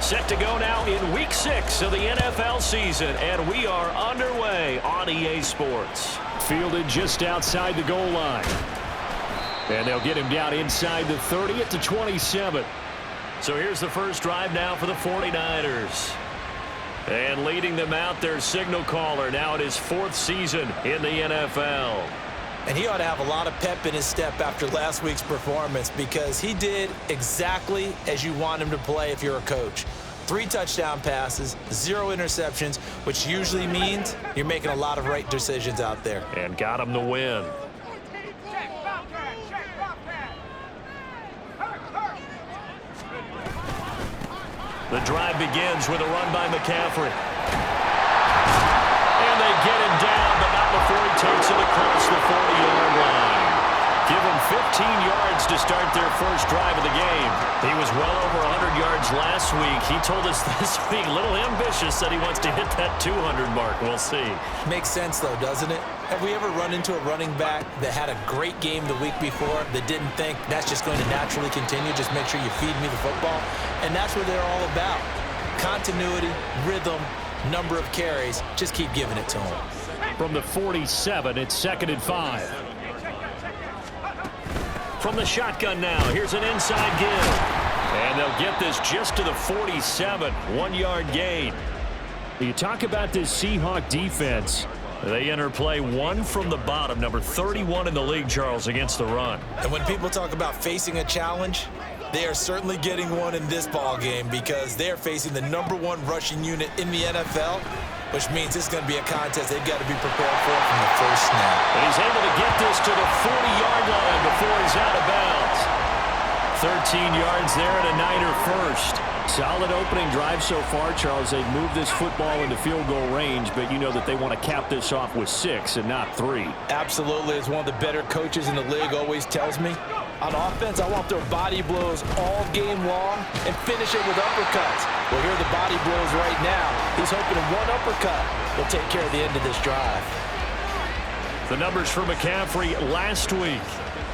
Set to go now in Week 6 of the NFL season, and we are underway on EA Sports. Fielded just outside the goal line. And they'll get him down inside the 30 at the 27. So here's the first drive now for the 49ers. And leading them out, their signal caller, now in his 4th season in the NFL. And he ought to have a lot of pep in his step after last week's performance because he did exactly as you want him to play if you're a coach. 3 touchdown passes, 0 interceptions, which usually means you're making a lot of right decisions out there. And got him the win. The drive begins with a run by McCaffrey. And they get him down, but not before he takes it across the 40-yard line. Give him 15 yards to start their first drive of the game. He was well over 100 yards last week. He told us this week, a little ambitious, said he wants to hit that 200 mark. We'll see. Makes sense, though, doesn't it? Have we ever run into a running back that had a great game the week before that didn't think that's just going to naturally continue? Just make sure you feed me the football. And that's what they're all about. Continuity, rhythm, number of carries. Just keep giving it to him. From the 47, it's 2nd and 5. From the shotgun now, here's an inside give. And they'll get this just to the 47, 1-yard gain. You talk about this Seahawk defense. They enter play 1 from the bottom, number 31 in the league, Charles, against the run. And when people talk about facing a challenge, they are certainly getting one in this ball game because they're facing the #1 rushing unit in the NFL, which means this is going to be a contest they've got to be prepared for from the first snap. And he's able to get this to the 40-yard line before he's out of bounds. 13 yards there and a Niner first. Solid opening drive so far, Charles. They've moved this football into field goal range, but you know that they want to cap this off with 6 and not 3. Absolutely. As one of the better coaches in the league always tells me, on offense, I want their body blows all game long and finish it with uppercuts. Well, here are the body blows right now. He's hoping one uppercut will take care of the end of this drive. The numbers for McCaffrey last week.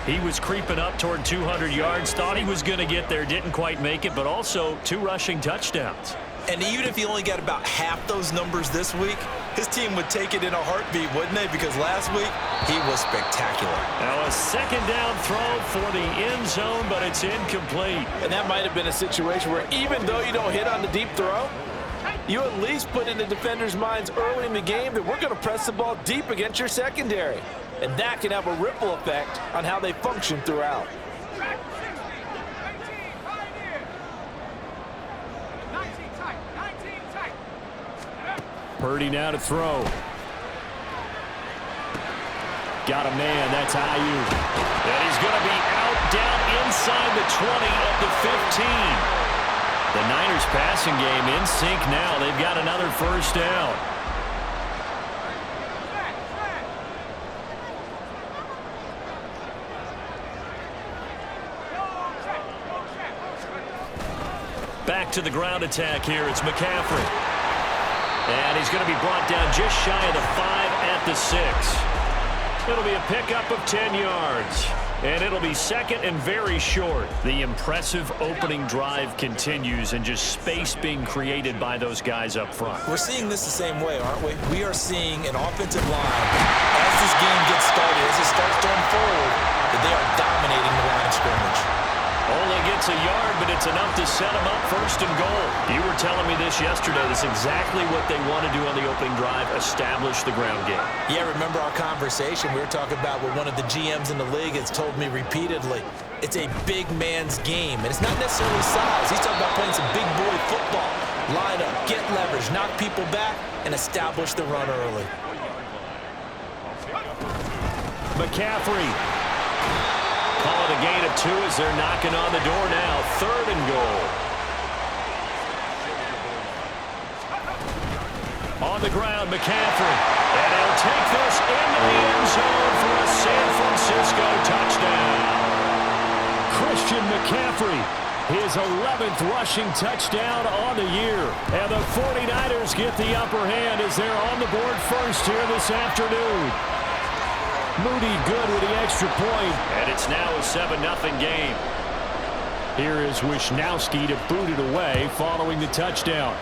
He was creeping up toward 200 yards, thought he was going to get there, didn't quite make it, but also 2 rushing touchdowns. And even if he only got about half those numbers this week, his team would take it in a heartbeat, wouldn't they? Because last week, he was spectacular. Now a 2nd down throw for the end zone, but it's incomplete. And that might have been a situation where even though you don't hit on the deep throw, you at least put in the defenders' minds early in the game that we're going to press the ball deep against your secondary. And that can have a ripple effect on how they function throughout. Purdy now to throw. Got a man. That's Ayuk. And he's going to be out down inside the 20 at the 15. The Niners passing game in sync now. They've got another first down. Back to the ground attack here. It's McCaffrey. And he's going to be brought down just shy of the 5 at the 6. It'll be a pickup of 10 yards. And it'll be 2nd and very short. The impressive opening drive continues and just space being created by those guys up front. We're seeing this the same way, aren't we? We are seeing an offensive line, as this game gets started, as it starts to unfold, that they are dominating the line of scrimmage. Only gets a yard, but it's enough to set him up 1st and goal. You were telling me this yesterday. That's exactly what they want to do on the opening drive, establish the ground game. Yeah, remember our conversation we were talking about with one of the GMs in the league has told me repeatedly, it's a big man's game. And it's not necessarily size. He's talking about playing some big boy football. Line up, get leverage, knock people back, and establish the run early. McCaffrey. Call it a gain of 2 as they're knocking on the door now. 3rd and goal. On the ground, McCaffrey. And he'll take this into the end zone for a San Francisco touchdown. Christian McCaffrey, his 11th rushing touchdown on the year. And the 49ers get the upper hand as they're on the board first here this afternoon. Moody good with the extra point. And it's now a 7-0 game. Here is Wisnowski to boot it away following the touchdown.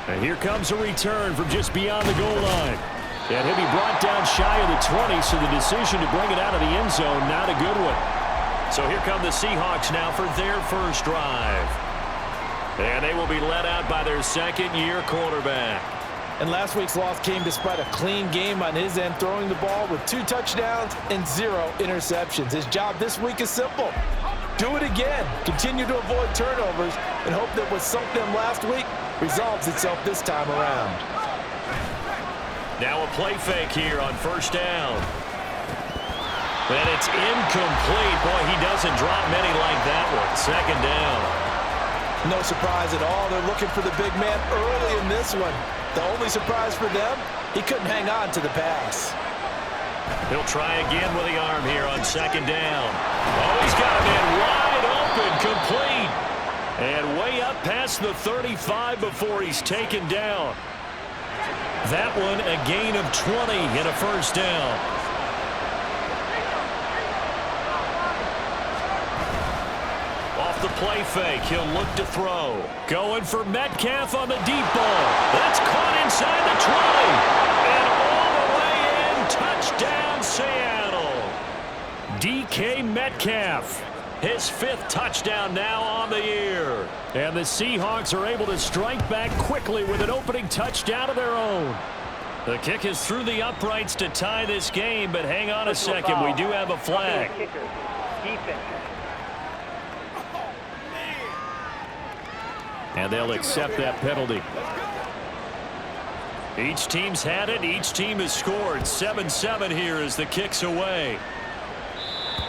And here comes a return from just beyond the goal line. And he'll be brought down shy of the 20, so the decision to bring it out of the end zone, not a good one. So here come the Seahawks now for their first drive. And they will be led out by their second-year quarterback. And last week's loss came despite a clean game on his end, throwing the ball with 2 touchdowns and 0 interceptions. His job this week is simple. Do it again. Continue to avoid turnovers and hope that what sunk them last week resolves itself this time around. Now a play fake here on first down. And it's incomplete. Boy, he doesn't drop many like that one. Second down. No surprise at all. They're looking for the big man early in this one. The only surprise for them, he couldn't hang on to the pass. He'll try again with the arm here on second down. Oh, he's got a man wide open, complete. And way up past the 35 before he's taken down. That one a gain of 20 and a first down. Off the play fake, he'll look to throw. Going for Metcalf on the deep ball. That's caught inside the 20. And all the way in, touchdown Seattle. DK Metcalf. His 5th touchdown now on the year. And the Seahawks are able to strike back quickly with an opening touchdown of their own. The kick is through the uprights to tie this game, but hang on a second. We do have a flag. And they'll accept that penalty. Each team's had it. Each team has scored. 7-7 here as the kick's away.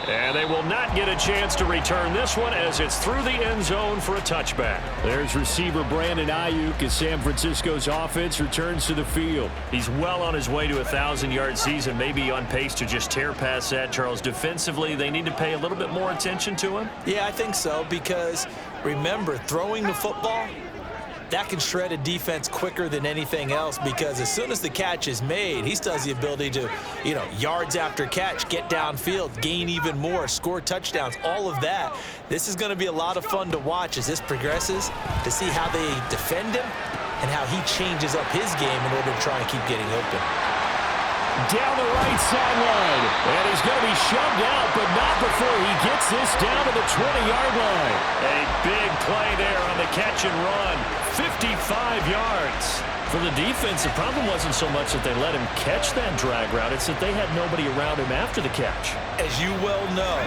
And they will not get a chance to return this one as it's through the end zone for a touchback. There's receiver Brandon Ayuk as San Francisco's offense returns to the field. He's well on his way to a 1,000-yard season, maybe on pace to just tear past that, Charles. Defensively, they need to pay a little bit more attention to him. Yeah, I think so, because remember, throwing the football, that can shred a defense quicker than anything else, because as soon as the catch is made, he still has the ability to, yards after catch, get downfield, gain even more, score touchdowns, all of that. This is going to be a lot of fun to watch as this progresses, to see how they defend him and how he changes up his game in order to try and keep getting open. Down the right sideline. And he's going to be shoved out, but not before he gets this down to the 20-yard line. A big play there on the catch and run. 55 yards. For the defense, the problem wasn't so much that they let him catch that drag route. It's that they had nobody around him after the catch. As you well know,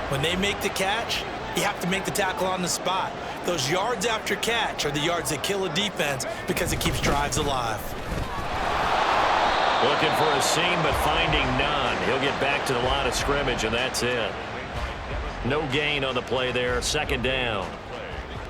when they make the catch, you have to make the tackle on the spot. Those yards after catch are the yards that kill a defense because it keeps drives alive. Looking for a seam, but finding none. He'll get back to the line of scrimmage, and that's it. No gain on the play there. Second down.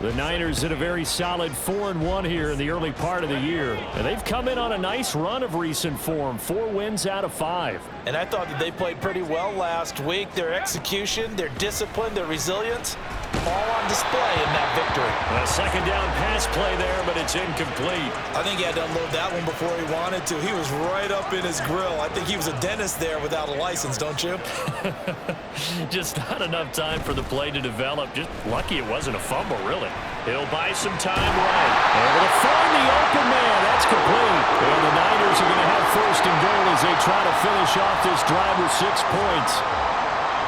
The Niners in a very solid 4-1 here in the early part of the year. And they've come in on a nice run of recent form. 4 wins out of 5. And I thought that they played pretty well last week. Their execution, their discipline, their resilience, all on display in that victory. A second down pass play there, but it's incomplete. I think he had to unload that one before he wanted to. He was right up in his grill. I think he was a dentist there without a license, don't you? Just not enough time for the play to develop. Just lucky it wasn't a fumble, really. He'll buy some time right. Able to find the open man. That's complete. And the Niners are going to have first and goal as they try to finish off this drive with 6 points.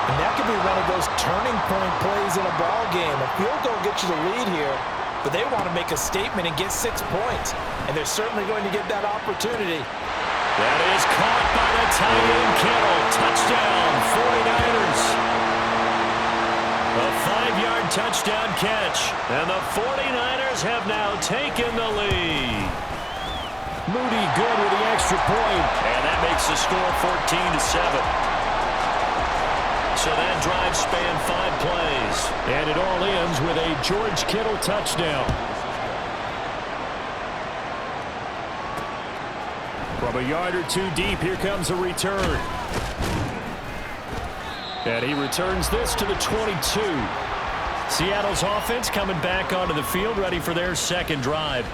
And that could be one of those turning point plays in a ball game. A field goal gets you the lead here, but they want to make a statement and get 6 points. And they're certainly going to get that opportunity. That is caught by the tight end Kittle. Touchdown, 49ers. A 5-yard touchdown catch. And the 49ers have now taken the lead. Moody good with the extra point. And that makes the score 14-7. So that drive spanned 5 plays. And it all ends with a George Kittle touchdown. From a yard or 2 deep, here comes a return. And he returns this to the 22. Seattle's offense coming back onto the field, ready for their second drive.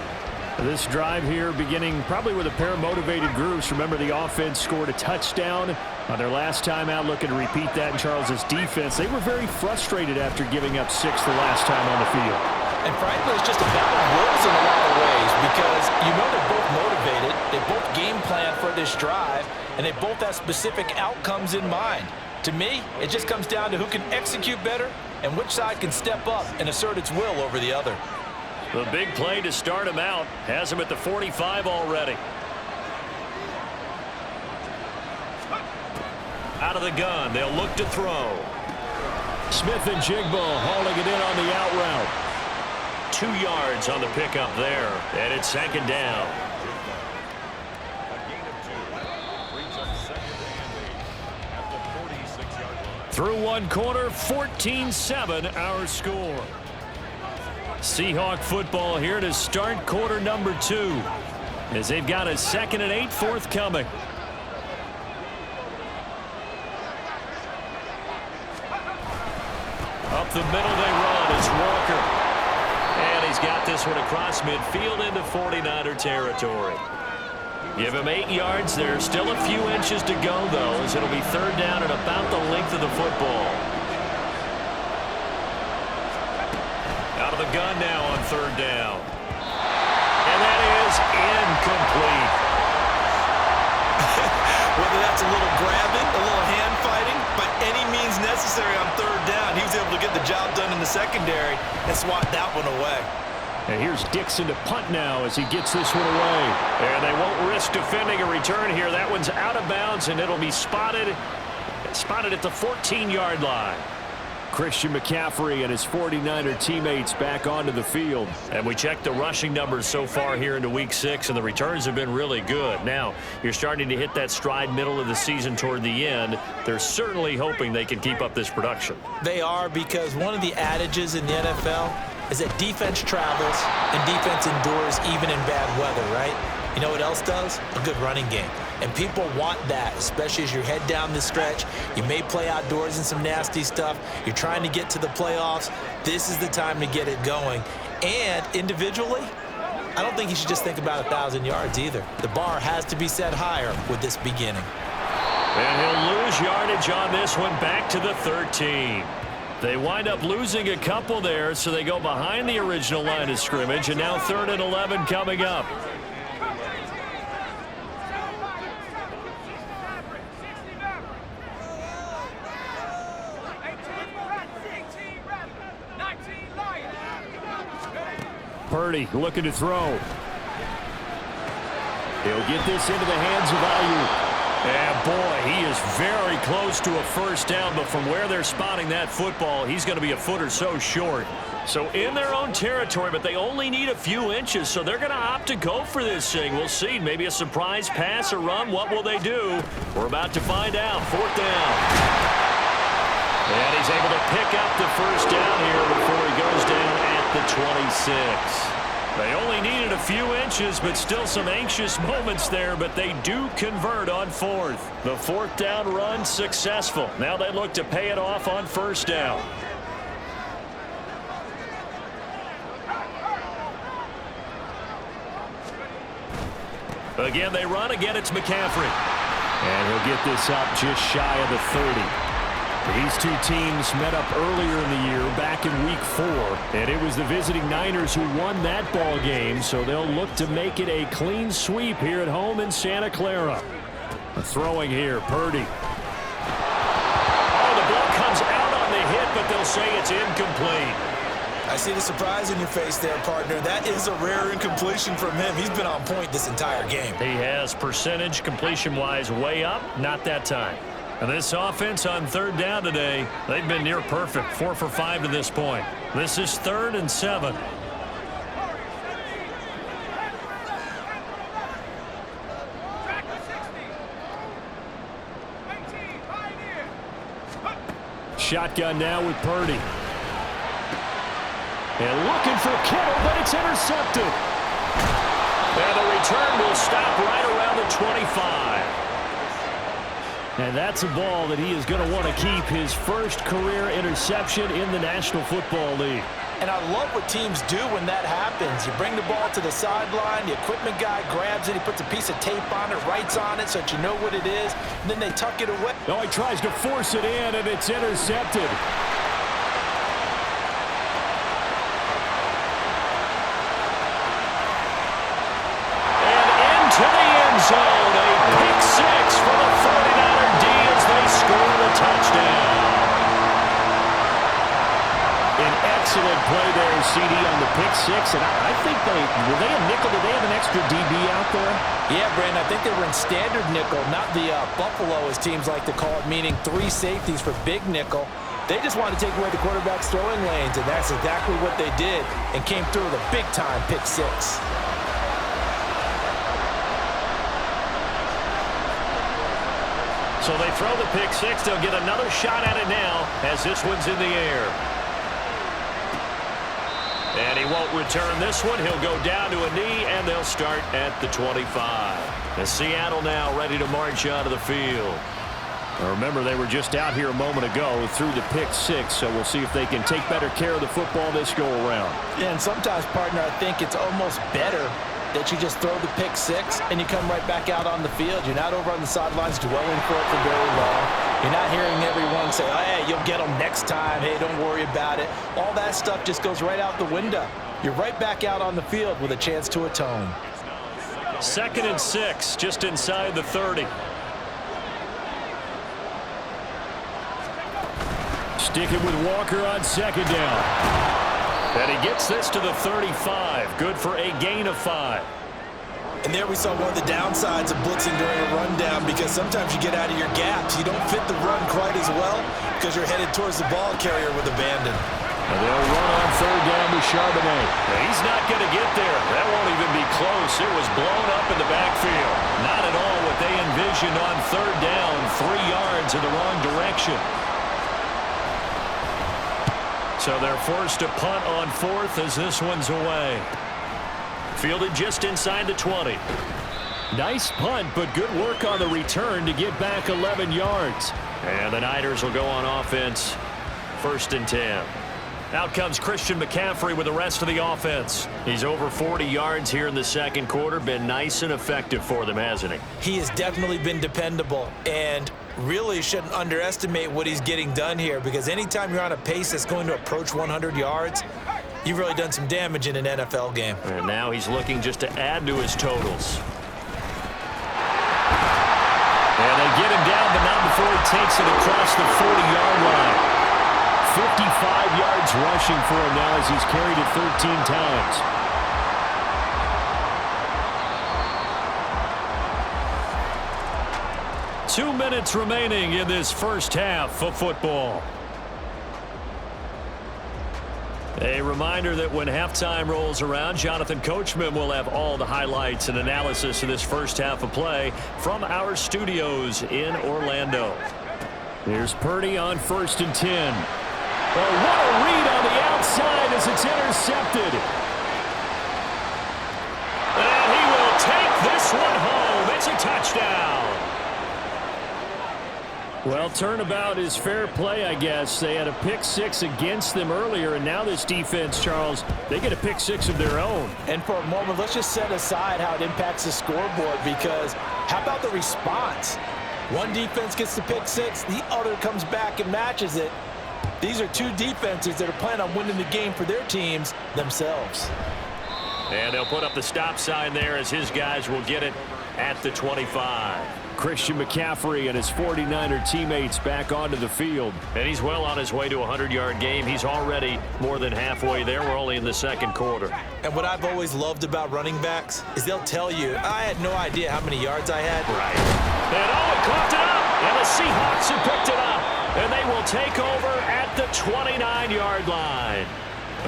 This drive here beginning probably with a pair of motivated groups. Remember, the offense scored a touchdown On their last time out, looking to repeat that in Charles's defense, they were very frustrated after giving up 6 the last time on the field. And frankly, it's just a battle of wills in a lot of ways because you know they're both motivated, they both game plan for this drive, and they both have specific outcomes in mind. To me, it just comes down to who can execute better and which side can step up and assert its will over the other. The big play to start him out has him at the 45 already. Out of the gun, they'll look to throw. Smith and Jigba hauling it in on the out route. 2 yards on the pickup there, and it's second down. Through one quarter, 14-7 our score. Seahawk football here to start quarter number 2 as they've got a 2nd and 8 forthcoming. Up the middle they run. It's Walker. And he's got this one across midfield into 49er territory. Give him 8 yards. There's still a few inches to go, though, as it'll be 3rd down and about the length of the football. Out of the gun now on 3rd down. And that is incomplete. Whether that's a little grabbing, a little hand fighting, by any means necessary on 3rd down, he was able to get the job done in the secondary and swat that one away. And here's Dixon to punt now as he gets this one away. And they won't risk defending a return here. That one's out of bounds, and it'll be spotted at the 14-yard line. Christian McCaffrey and his 49er teammates back onto the field. And we checked the rushing numbers so far here into Week 6, and the returns have been really good. Now, you're starting to hit that stride middle of the season toward the end. They're certainly hoping they can keep up this production. They are, because one of the adages in the NFL is that defense travels and defense endures even in bad weather, right? You know what else does? A good running game. And people want that, especially as you head down the stretch. You may play outdoors in some nasty stuff. You're trying to get to the playoffs. This is the time to get it going. And individually, I don't think you should just think about 1,000 yards either. The bar has to be set higher with this beginning. And he'll lose yardage on this one, back to the 13. They wind up losing a couple there, so they go behind the original line of scrimmage, and now 3rd and 11 coming up. Purdy looking to throw. He'll get this into the hands of Ayuk. And boy, he is very close to a 1st down, but from where they're spotting that football, he's going to be a foot or so short. So in their own territory, but they only need a few inches, so they're going to opt to go for this thing. We'll see. Maybe a surprise pass or run. What will they do? We're about to find out. 4th down. And he's able to pick up the 1st down here before he goes down at the 26. They only needed a few inches, but still some anxious moments there, but they do convert on 4th. The 4th down run successful. Now they look to pay it off on 1st down. Again, they run. Again, it's McCaffrey. And he'll get this up just shy of the 30. These two teams met up earlier in the year, back in Week 4, and it was the visiting Niners who won that ball game, so they'll look to make it a clean sweep here at home in Santa Clara. Throwing here, Purdy. Oh, the ball comes out on the hit, but they'll say it's incomplete. I see the surprise in your face there, partner. That is a rare incompletion from him. He's been on point this entire game. He has, percentage completion-wise way up, not that time. And this offense on 3rd down today, they've been near perfect, 4 for 5 to this point. This is 3rd and 7. Shotgun now with Purdy. And looking for Kittle, but it's intercepted. And the return will stop right around the 25. And that's a ball that he is going to want to keep, his first career interception in the National Football League. And I love what teams do when that happens. You bring the ball to the sideline, the equipment guy grabs it, he puts a piece of tape on it, writes on it so that you know what it is, and then they tuck it away. Oh, he tries to force it in, and it's intercepted. And into the end zone, a pick six for the 49er D as they score the touchdown. An excellent play there, CD, on the pick six. And I think were they a nickel? Did they have an extra DB out there? Yeah, Brandon, I think they were in standard nickel, not the Buffalo, as teams like to call it, meaning 3 safeties for big nickel. They just wanted to take away the quarterback's throwing lanes, and that's exactly what they did, and came through with a big-time pick six. So they throw the pick six. They'll get another shot at it now as this one's in the air. And he won't return this one. He'll go down to a knee, and they'll start at the 25. And Seattle now ready to march onto the field. Now remember, they were just out here a moment ago through the pick six, so we'll see if they can take better care of the football this go-around. Yeah, and sometimes, partner, I think it's almost better that you just throw the pick six and you come right back out on the field. You're not over on the sidelines dwelling for it for very long. You're not hearing everyone say, oh, hey, you'll get them next time. Hey, don't worry about it. All that stuff just goes right out the window. You're right back out on the field with a chance to atone. 2nd and 6, just inside the 30. Sticking with Walker on 2nd down. And he gets this to the 35. Good for a gain of 5. And there we saw one of the downsides of blitzing during a rundown, because sometimes you get out of your gaps. You don't fit the run quite as well because you're headed towards the ball carrier with abandon. And they'll run on 3rd down to Charbonnet. He's not going to get there. That won't even be close. It was blown up in the backfield. Not at all what they envisioned on 3rd down. 3 yards in the wrong direction. So they're forced to punt on 4th as this one's away. Fielded just inside the 20. Nice punt, but good work on the return to get back 11 yards. And the Niners will go on offense. 1st and 10. Out comes Christian McCaffrey with the rest of the offense. He's over 40 yards here in the 2nd quarter. Been nice and effective for them, hasn't he? He has definitely been dependable, and really shouldn't underestimate what he's getting done here, because anytime you're on a pace that's going to approach 100 yards, you've really done some damage in an NFL game. And now he's looking just to add to his totals. And they get him down, but not before he takes it across the 40-yard line. 55 yards rushing for him now as he's carried it 13 times. Two minutes remaining in this first half of football. A reminder that when halftime rolls around, Jonathan Coachman will have all the highlights and analysis of this first half of play from our studios in Orlando. Here's Purdy on 1st and 10. Oh, what a read on the outside as it's intercepted. And he will take this one home. It's a touchdown. Well, turnabout is fair play, I guess. They had a pick six against them earlier, and now this defense, Charles, they get a pick six of their own. And for a moment, let's just set aside how it impacts the scoreboard, because how about the response? One defense gets the pick six, the other comes back and matches it. These are two defenses that are planning on winning the game for their teams themselves. And they'll put up the stop sign there as his guys will get it at the 25. Christian McCaffrey and his 49er teammates back onto the field. And he's well on his way to a 100-yard game. He's already more than halfway there. We're only in the 2nd quarter. And what I've always loved about running backs is they'll tell you, I had no idea how mmany yards I had. Right. And he caught it up. And the Seahawks have picked it up. And they will take over at the 29-yard line.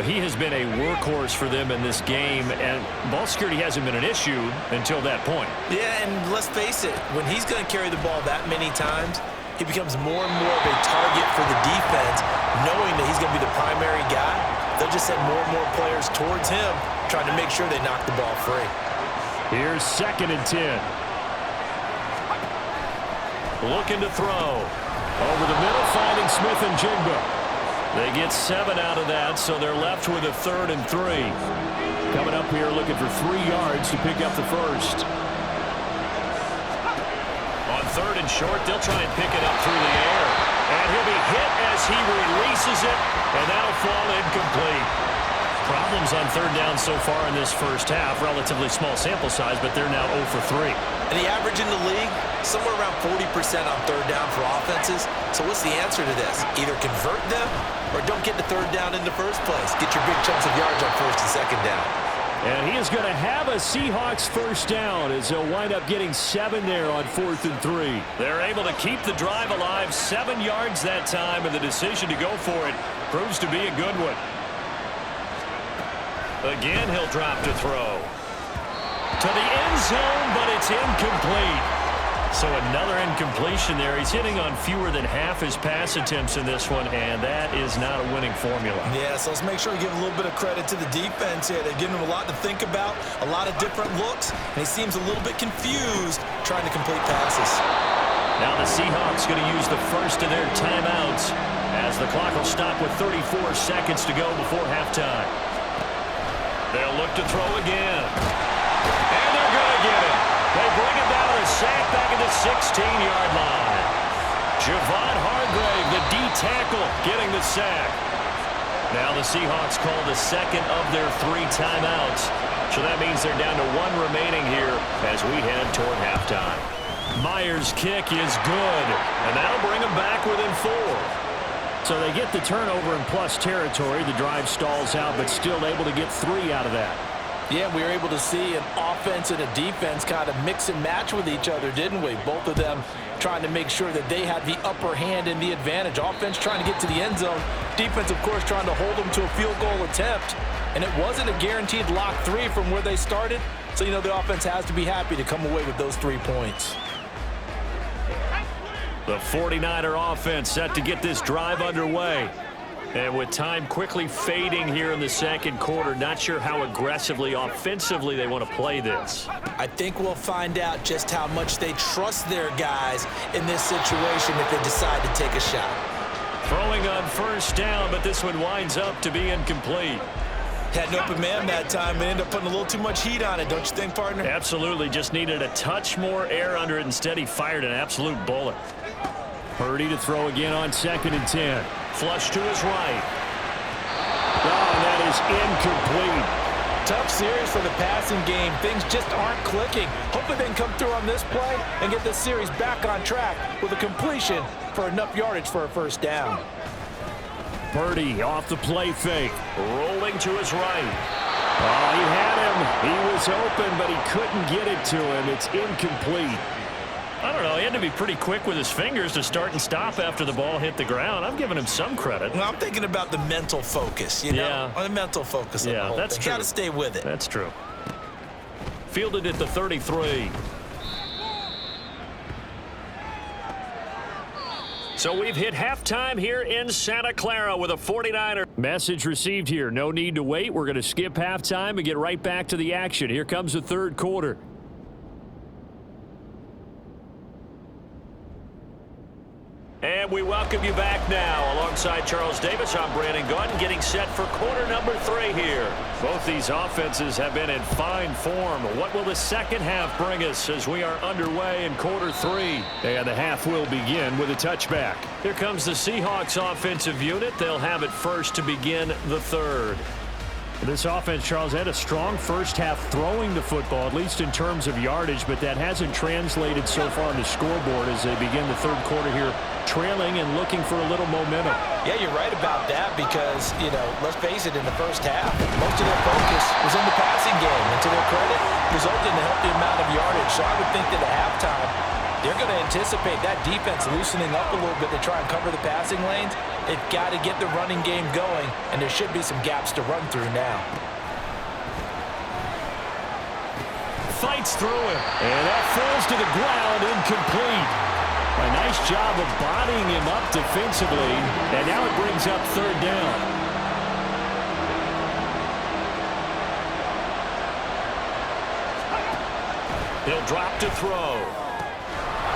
He has been a workhorse for them in this game, and ball security hasn't been an issue until that point. Yeah, and let's face it, when he's going to carry the ball that many times, he becomes more and more of a target for the defense, knowing that he's going to be the primary guy. They'll just send more and more players towards him, trying to make sure they knock the ball free. Here's 2nd and 10. Looking to throw. Over the middle, finding Smith and Jigba. They get 7 out of that, so they're left with a 3rd and 3. Coming up here looking for 3 yards to pick up the first. On 3rd and short, they'll try and pick it up through the air. And he'll be hit as he releases it, and that'll fall incomplete. Problems on 3rd down so far in this first half. Relatively small sample size, but they're now 0 for 3. And the average in the league, somewhere around 40% on 3rd down for offenses. So what's the answer to this? Either convert them or don't get the 3rd down in the first place. Get your big chunks of yards on 1st and 2nd down. And he is going to have a Seahawks first down as they'll wind up getting 7 there on 4th and 3. They're able to keep the drive alive, 7 yards that time, and the decision to go for it proves to be a good one. Again, he'll drop to throw. To the end zone, but it's incomplete. So another incompletion there. He's hitting on fewer than half his pass attempts in this one, and that is not a winning formula. Yeah, so let's make sure we give a little bit of credit to the defense here. They're giving him a lot to think about, a lot of different looks, and he seems a little bit confused trying to complete passes. Now the Seahawks going to use the first of their timeouts as the clock will stop with 34 seconds to go before halftime. They'll look to throw again. And they're going to get it. They bring him down with a sack back at the 16-yard line. Javon Hargrave, the D tackle, getting the sack. Now the Seahawks call the second of their 3 timeouts. So that means they're down to 1 remaining here as we head toward halftime. Myers' kick is good, and that'll bring them back within 4. So they get the turnover in plus territory. The drive stalls out, but still able to get 3 out of that. Yeah, we were able to see an offense and a defense kind of mix and match with each other, didn't we? Both of them trying to make sure that they had the upper hand and the advantage. Offense trying to get to the end zone. Defense, of course, trying to hold them to a field goal attempt. And it wasn't a guaranteed lock 3 from where they started. So, you know, the offense has to be happy to come away with those 3 points. The 49er offense set to get this drive underway. And with time quickly fading here in the second quarter, not sure how aggressively, offensively they want to play this. I think we'll find out just how much they trust their guys in this situation if they decide to take a shot. Throwing on first down, but this one winds up to be incomplete. Had an open man that time and ended up putting a little too much heat on it, don't you think, partner? Absolutely, just needed a touch more air under it. Instead, he fired an absolute bullet. Purdy to throw again on 2nd and 10. Flush to his right. Oh, that is incomplete. Tough series for the passing game. Things just aren't clicking. Hopefully they can come through on this play and get this series back on track with a completion for enough yardage for a first down. Purdy off the play fake. Rolling to his right. Oh, he had him. He was open, but he couldn't get it to him. It's incomplete. I don't know. He had to be pretty quick with his fingers to start and stop after the ball hit the ground. I'm giving him some credit. Well, I'm thinking about the mental focus, you know? Yeah. The mental focus. Yeah, that's true. Got to stay with it. That's true. Fielded at the 33. So we've hit halftime here in Santa Clara with a 49er. Message received here. No need to wait. We're going to skip halftime and get right back to the action. Here comes the third quarter. And we welcome you back now. Alongside Charles Davis, I'm Brandon Gaudin, getting set for quarter number 3 here. Both these offenses have been in fine form. What will the second half bring us as we are underway in quarter 3? And the half will begin with a touchback. Here comes the Seahawks offensive unit. They'll have it first to begin the third. This offense, Charles, had a strong first half throwing the football, at least in terms of yardage, but that hasn't translated so far on the scoreboard as they begin the third quarter here, trailing and looking for a little momentum. Yeah, you're right about that because, you know, let's face it, in the first half, most of their focus was in the passing game. And to their credit, resulted in a healthy amount of yardage. So I would think that at halftime, they're going to anticipate that defense loosening up a little bit to try and cover the passing lanes. They've got to get the running game going, and there should be some gaps to run through now. Fights through it, and that falls to the ground, incomplete. A nice job of bodying him up defensively, and now it brings up third down. He'll drop to throw.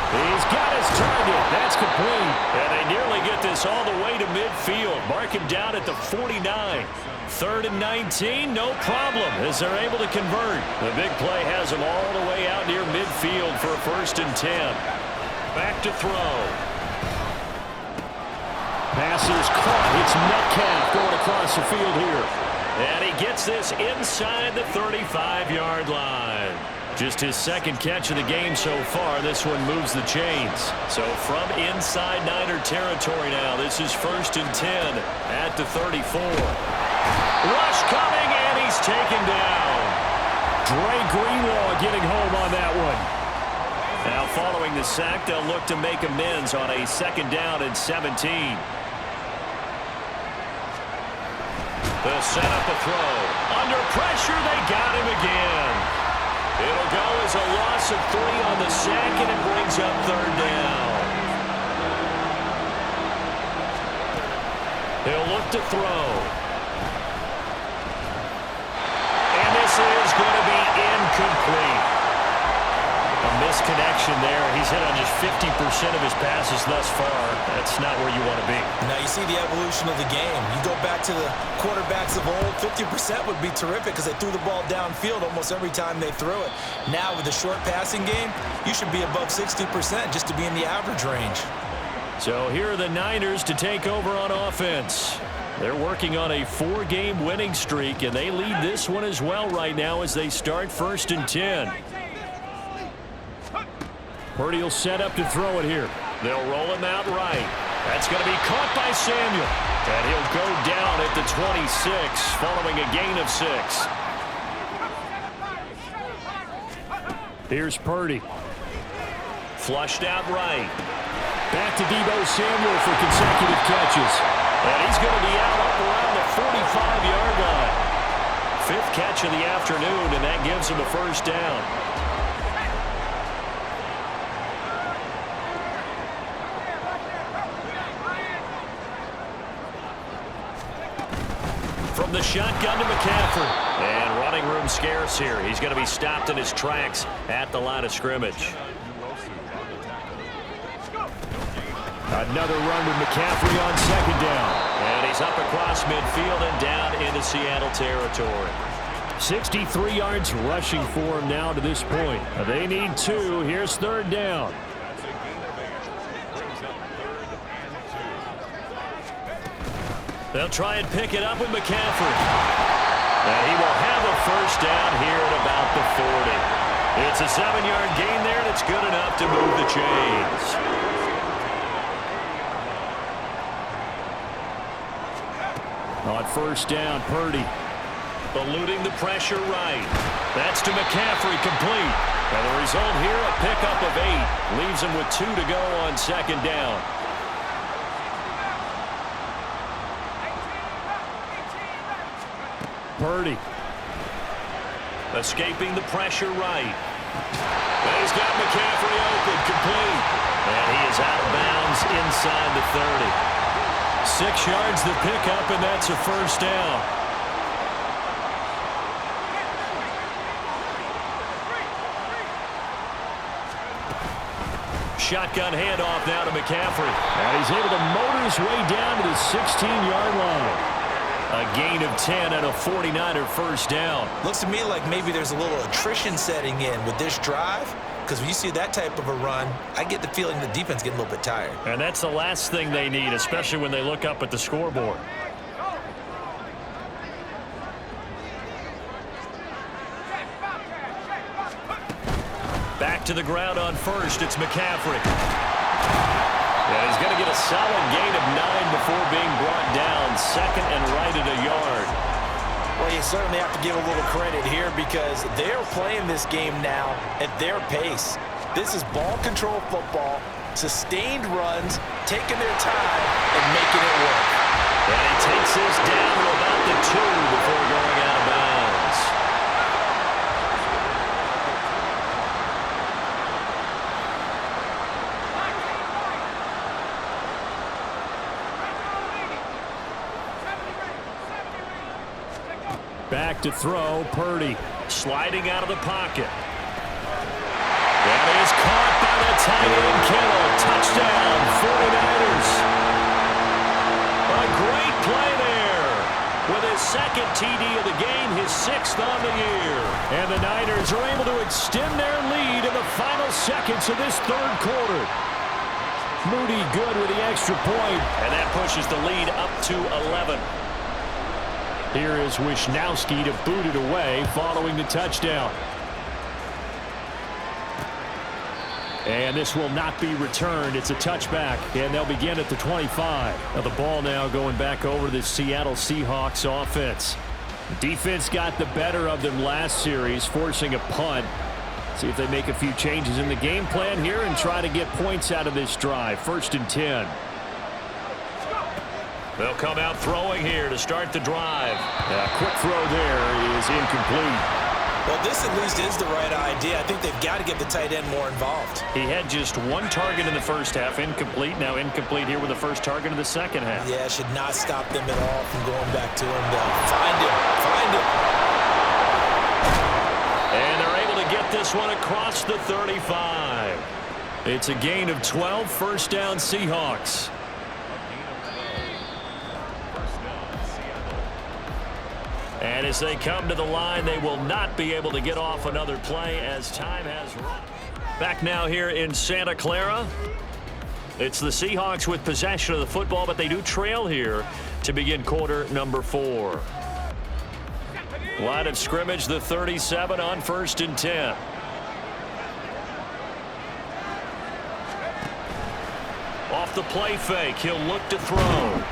He's got his target. That's complete. And they nearly get this all the way to midfield. Mark him down at the 49. 3rd and 19, no problem as they're able to convert. The big play has them all the way out near midfield for a 1st and 10. Back to throw. Pass is caught. It's Metcalf going across the field here. And he gets this inside the 35-yard line. Just his 2nd catch of the game so far. This one moves the chains. So from inside Niner territory now, this is 1st and 10 at the 34. Rush coming, and he's taken down. Dre Greenlaw getting home on that one. Now following the sack, they'll look to make amends on a 2nd down and 17. They'll set up a throw. Under pressure, they got him again. It'll go as a loss of 3 on the sack, and it brings up 3rd down. He'll look to throw. And this is going to be incomplete. A misconnection there. He's hit on just 50% of his passes thus far. That's not where you want to be. Now you see the evolution of the game. You go back to the quarterbacks of old, 50% would be terrific because they threw the ball downfield almost every time they threw it. Now with the short passing game, you should be above 60% just to be in the average range. So here are the Niners to take over on offense. They're working on a 4-game winning streak, and they lead this one as well right now as they start 1st and 10. Purdy will set up to throw it here. They'll roll him out right. That's going to be caught by Samuel. And he'll go down at the 26 following a gain of 6. Here's Purdy. Flushed out right. Back to Deebo Samuel for consecutive catches. And he's going to be out up around the 45-yard line. 5th catch of the afternoon, and that gives him a 1st down. From the shotgun to McCaffrey. And running room scarce here. He's going to be stopped in his tracks at the line of scrimmage. Another run with McCaffrey on 2nd down. And he's up across midfield and down into Seattle territory. 63 yards rushing for him now to this point. They need 2. Here's 3rd down. They'll try and pick it up with McCaffrey. And he will have a 1st down here at about the 40. It's a 7-yard gain there, and it's good enough to move the chains. On 1st down, Purdy. Eluding the pressure right. That's to McCaffrey, complete. And the result here, a pickup of 8. Leaves him with 2 to go on 2nd down. Purdy. Escaping the pressure right. And he's got McCaffrey open, complete. And he is out of bounds inside the 30. 6 yards the pickup, and that's a 1st down. Shotgun handoff now to McCaffrey. And he's able to motor his way down to the 16-yard line. A gain of 10 and a 49er 1st down. Looks to me like maybe there's a little attrition setting in with this drive. Because when you see that type of a run, I get the feeling the defense getting a little bit tired. And that's the last thing they need, especially when they look up at the scoreboard. Back to the ground on 1st. It's McCaffrey. And he's going to get a solid gain of 9 before being brought down. 2nd and right at a yard. Well, you certainly have to give a little credit here because they're playing this game now at their pace. This is ball control football, sustained runs, taking their time, and making it work. And he takes this down to about the 2 before going out of bounds. Back to throw, Purdy. Sliding out of the pocket. That is caught by And a tight end Kittle. Touchdown, 49ers. A great play there. With his second TD of the game, his 6th on the year. And the Niners are able to extend their lead in the final seconds of this third quarter. Moody good with the extra point. And that pushes the lead up to 11. Here is Wisnowski to boot it away following the touchdown. And this will not be returned. It's a touchback, and they'll begin at the 25. Now the ball now going back over the Seattle Seahawks offense. Defense got the better of them last series, forcing a punt. See if they make a few changes in the game plan here and try to get points out of this drive. 1st and 10. They'll come out throwing here to start the drive. A quick throw there is incomplete. Well, this at least is the right idea. I think they've got to get the tight end more involved. He had just 1 target in the first half, incomplete. Now incomplete here with the first target in the second half. Yeah, should not stop them at all from going back to him, though. Find him. And they're able to get this one across the 35. It's a gain of 12, 1st down Seahawks. And as they come to the line, they will not be able to get off another play as time has run. Back now here in Santa Clara. It's the Seahawks with possession of the football, but they do trail here to begin quarter number 4. Line of scrimmage, the 37 on 1st and 10. Off the play fake, he'll look to throw.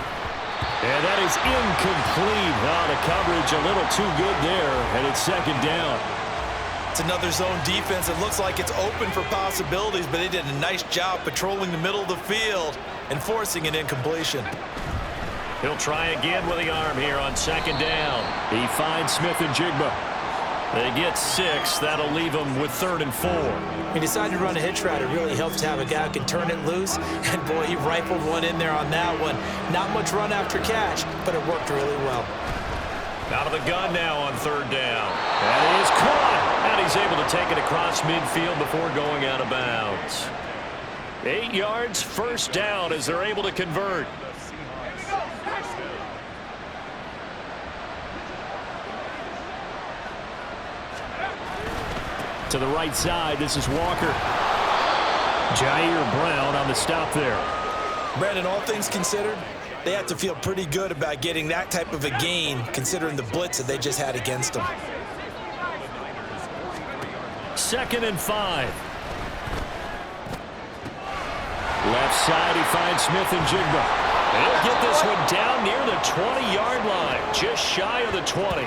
And that is incomplete. The coverage a little too good there, and it's 2nd down. It's another zone defense. It looks like it's open for possibilities, but they did a nice job patrolling the middle of the field and forcing an incompletion. He'll try again with the arm here on 2nd down. He finds Smith and Jigba. They get 6. That'll leave them with 3rd and 4. He decided to run a hitch route. It really helps to have a guy who can turn it loose. And, boy, he rifled one in there on that one. Not much run after catch, but it worked really well. Out of the gun now on 3rd down. And he is caught. And he's able to take it across midfield before going out of bounds. 8 yards, 1st down as they're able to convert. To the right side, this is Walker. Jair Brown on the stop there. Brandon, all things considered, they have to feel pretty good about getting that type of a gain, considering the blitz that they just had against them. 2nd and 5. Left side, he finds Smith and Jigba. They'll get this one down near the 20-yard line, just shy of the 20.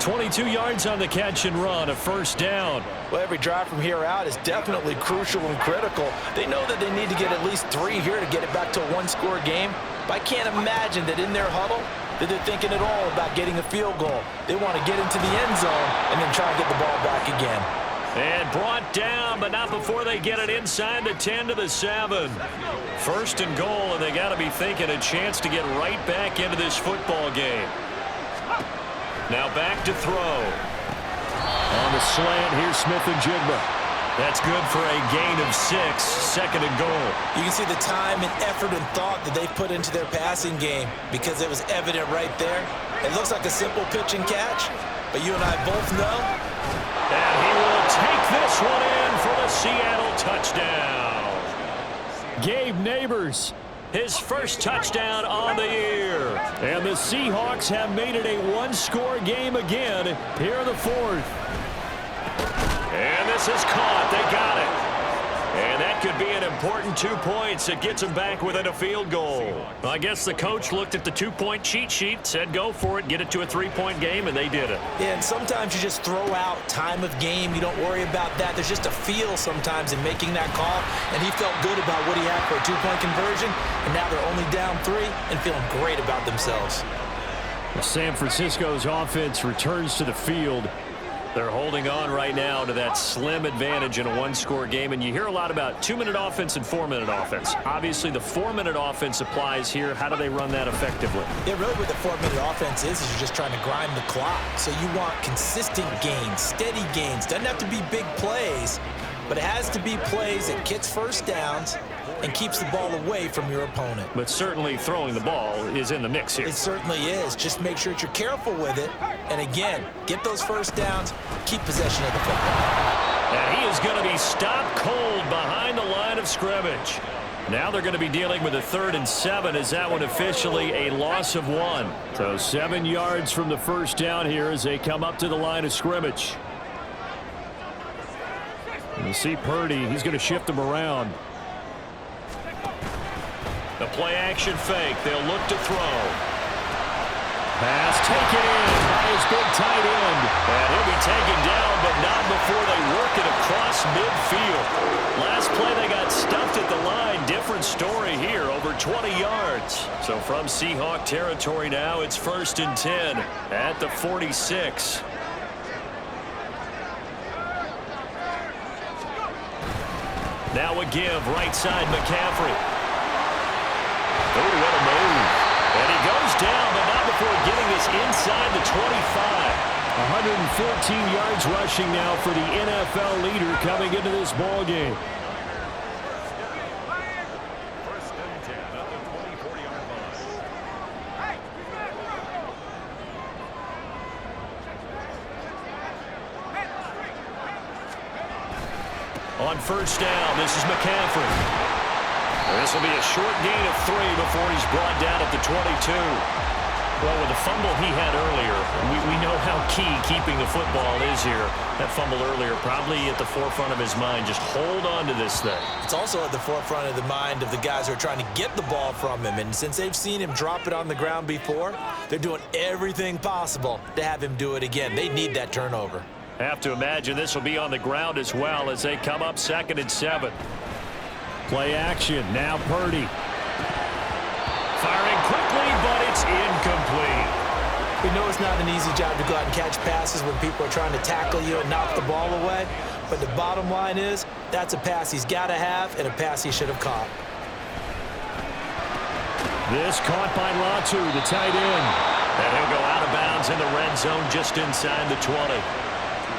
22 yards on the catch and run, a 1st down. Well, every drive from here out is definitely crucial and critical. They know that they need to get at least 3 here to get it back to a 1-score game. But I can't imagine that in their huddle that they're thinking at all about getting a field goal. They want to get into the end zone and then try and get the ball back again. And brought down, but not before they get it inside the 10 to the 7. 1st and goal, and they got to be thinking a chance to get right back into this football game. Now back to throw. On the slant, here's Smith and Jigba. That's good for a gain of 6, 2nd and goal. You can see the time and effort and thought that they've put into their passing game because it was evident right there. It looks like a simple pitch and catch, but you and I both know. And he will take this one in for the Seattle touchdown. Gabe Neighbors. His first touchdown on the year. And the Seahawks have made it a 1-score game again here in the 4th. And this is caught. They got it. And that could be an important 2 points. It gets them back within a field goal. Well, I guess the coach looked at the 2-point cheat sheet, said go for it, get it to a 3-point game, and they did it. Yeah, and sometimes you just throw out time of game. You don't worry about that. There's just a feel sometimes in making that call, and he felt good about what he had for a 2-point conversion, and now they're only down 3 and feeling great about themselves. San Francisco's offense returns to the field. They're holding on right now to that slim advantage in a 1-score game, and you hear a lot about 2-minute offense and 4-minute offense. Obviously, the 4-minute offense applies here. How do they run that effectively? Yeah, really what the 4-minute offense is you're just trying to grind the clock. So you want consistent gains, steady gains. Doesn't have to be big plays, but it has to be plays that gets first downs and keeps the ball away from your opponent. But certainly throwing the ball is in the mix here. It certainly is. Just make sure that you're careful with it. And again, get those first downs, keep possession of the football. And he is going to be stopped cold behind the line of scrimmage. Now they're going to be dealing with a 3rd and 7 as that one officially a loss of 1. So 7 yards from the first down here as they come up to the line of scrimmage. You see Purdy, he's going to shift them around. The play action fake. They'll look to throw. Pass taken in by his big tight end. And he'll be taken down, but not before they work it across midfield. Last play they got stuffed at the line. Different story here, over 20 yards. So from Seahawk territory now, it's 1st and 10 at the 46. Now a give, right side McCaffrey. Oh, what a move. And he goes down, but not before getting this inside the 25. 114 yards rushing now for the NFL leader coming into this ball game. On first down, this is McCaffrey. This will be a short gain of 3 before he's brought down at the 22. Well, with the fumble he had earlier, we know how key keeping the football is here. That fumble earlier probably at the forefront of his mind. Just hold on to this thing. It's also at the forefront of the mind of the guys who are trying to get the ball from him. And since they've seen him drop it on the ground before, they're doing everything possible to have him do it again. They need that turnover. Have to imagine this will be on the ground as well as they come up 2nd and 7. Play action, now Purdy. Firing quickly, but it's incomplete. We know it's not an easy job to go out and catch passes when people are trying to tackle you and knock the ball away. But the bottom line is, that's a pass he's got to have and a pass he should have caught. This caught by Latu, the tight end. And he'll go out of bounds in the red zone just inside the 20.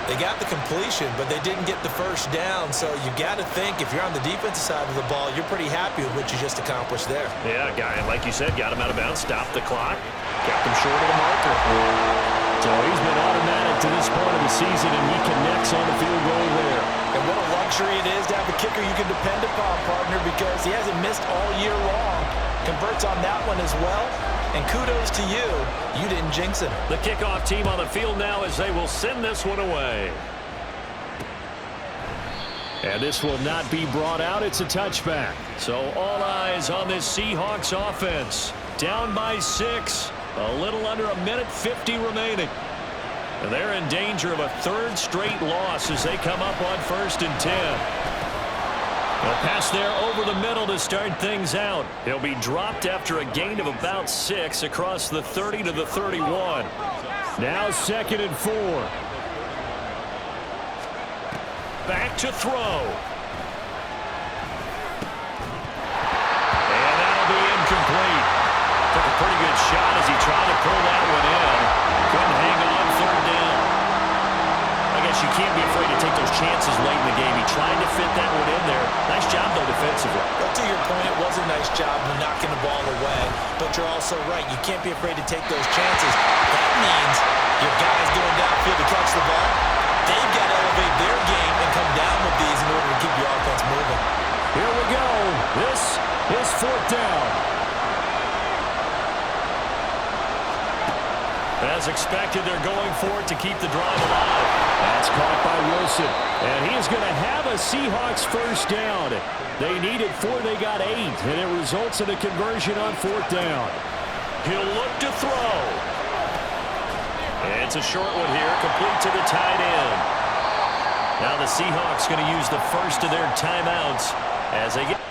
They got the completion, but they didn't get the first down. So you got to think, if you're on the defensive side of the ball, you're pretty happy with what you just accomplished there. Yeah, guy, like you said, got him out of bounds, stopped the clock, kept him short of the marker. So he's been automatic to this point of the season, and he connects on the field goal there. And what a luxury it is to have a kicker you can depend upon, partner, because he hasn't missed all year long. Converts on that one as well. And kudos to you. You didn't jinx him. The kickoff team on the field now as they will send this one away. And this will not be brought out. It's a touchback. So all eyes on this Seahawks offense. Down by 6. A little under a minute 50 remaining. And they're in danger of a 3rd straight loss as they come up on 1st and 10. A pass there over the middle to start things out. He'll be dropped after a gain of about 6 across the 30 to the 31. Now 2nd and 4. Back to throw. And that'll be incomplete. Took a pretty good shot as he tried to pull that one in. Couldn't hang on 3rd down. I guess you can't be afraid to take those chances late in the game. He tried to fit that one in there. Nice job, though, defensively. But to your point, it was a nice job of knocking the ball away. But you're also right. You can't be afraid to take those chances. That means your guys going downfield to catch the ball, they've got to elevate their game and come down with these in order to keep your offense moving. Here we go. This is 4th down. As expected, they're going for it to keep the drive alive. That's caught by Wilson. And he is going to have a Seahawks 1st down. They needed 4, they got 8. And it results in a conversion on 4th down. He'll look to throw. It's a short one here, complete to the tight end. Now the Seahawks going to use the first of their timeouts as they get...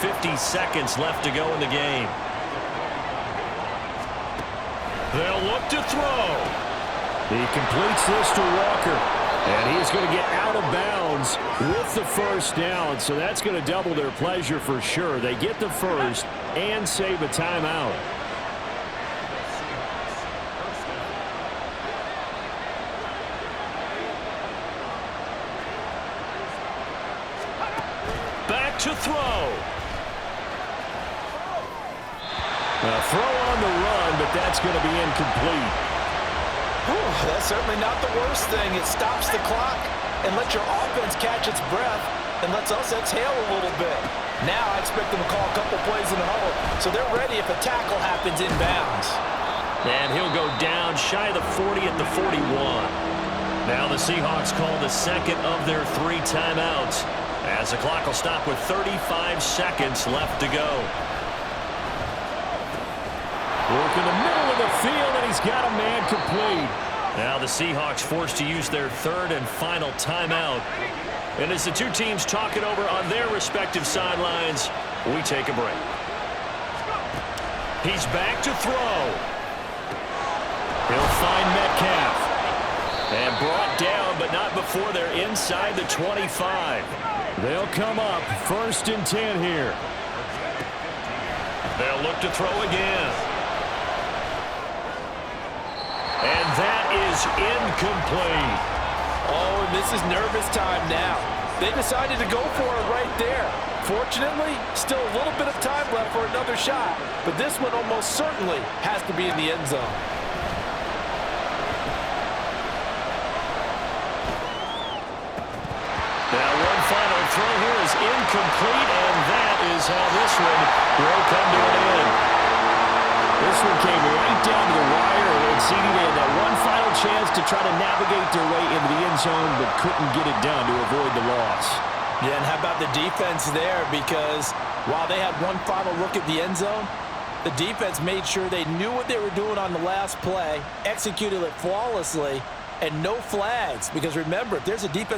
50 seconds left to go in the game. They'll look to throw. He completes this to Walker. And he's going to get out of bounds with the first down. So that's going to double their pleasure for sure. They get the first and save a timeout. Back to throw. A throw on the run, but that's going to be incomplete. That's certainly not the worst thing. It stops the clock and lets your offense catch its breath and lets us exhale a little bit. Now I expect them to call a couple plays in the huddle, so they're ready if a tackle happens inbounds. And he'll go down shy of the 40 at the 41. Now the Seahawks call the second of their 3 timeouts, as the clock will stop with 35 seconds left to go. Work in the middle of the field, and he's got a man complete. Now the Seahawks forced to use their 3rd and final timeout. And as the two teams talk it over on their respective sidelines, we take a break. He's back to throw. He'll find Metcalf. And brought down, but not before they're inside the 25. They'll come up 1st and 10 here. They'll look to throw again. And that is incomplete. Oh, and this is nervous time now. They decided to go for it right there. Fortunately, still a little bit of time left for another shot. But this one almost certainly has to be in the end zone. Now one final throw here is incomplete, and that is how this one will come to an end. This one came right down to the wire, and CD, they had that one final chance to try to navigate their way into the end zone, but couldn't get it done to avoid the loss. Yeah, and how about the defense there? Because while they had one final look at the end zone, the defense made sure they knew what they were doing on the last play, executed it flawlessly, and no flags. Because remember, if there's a defensive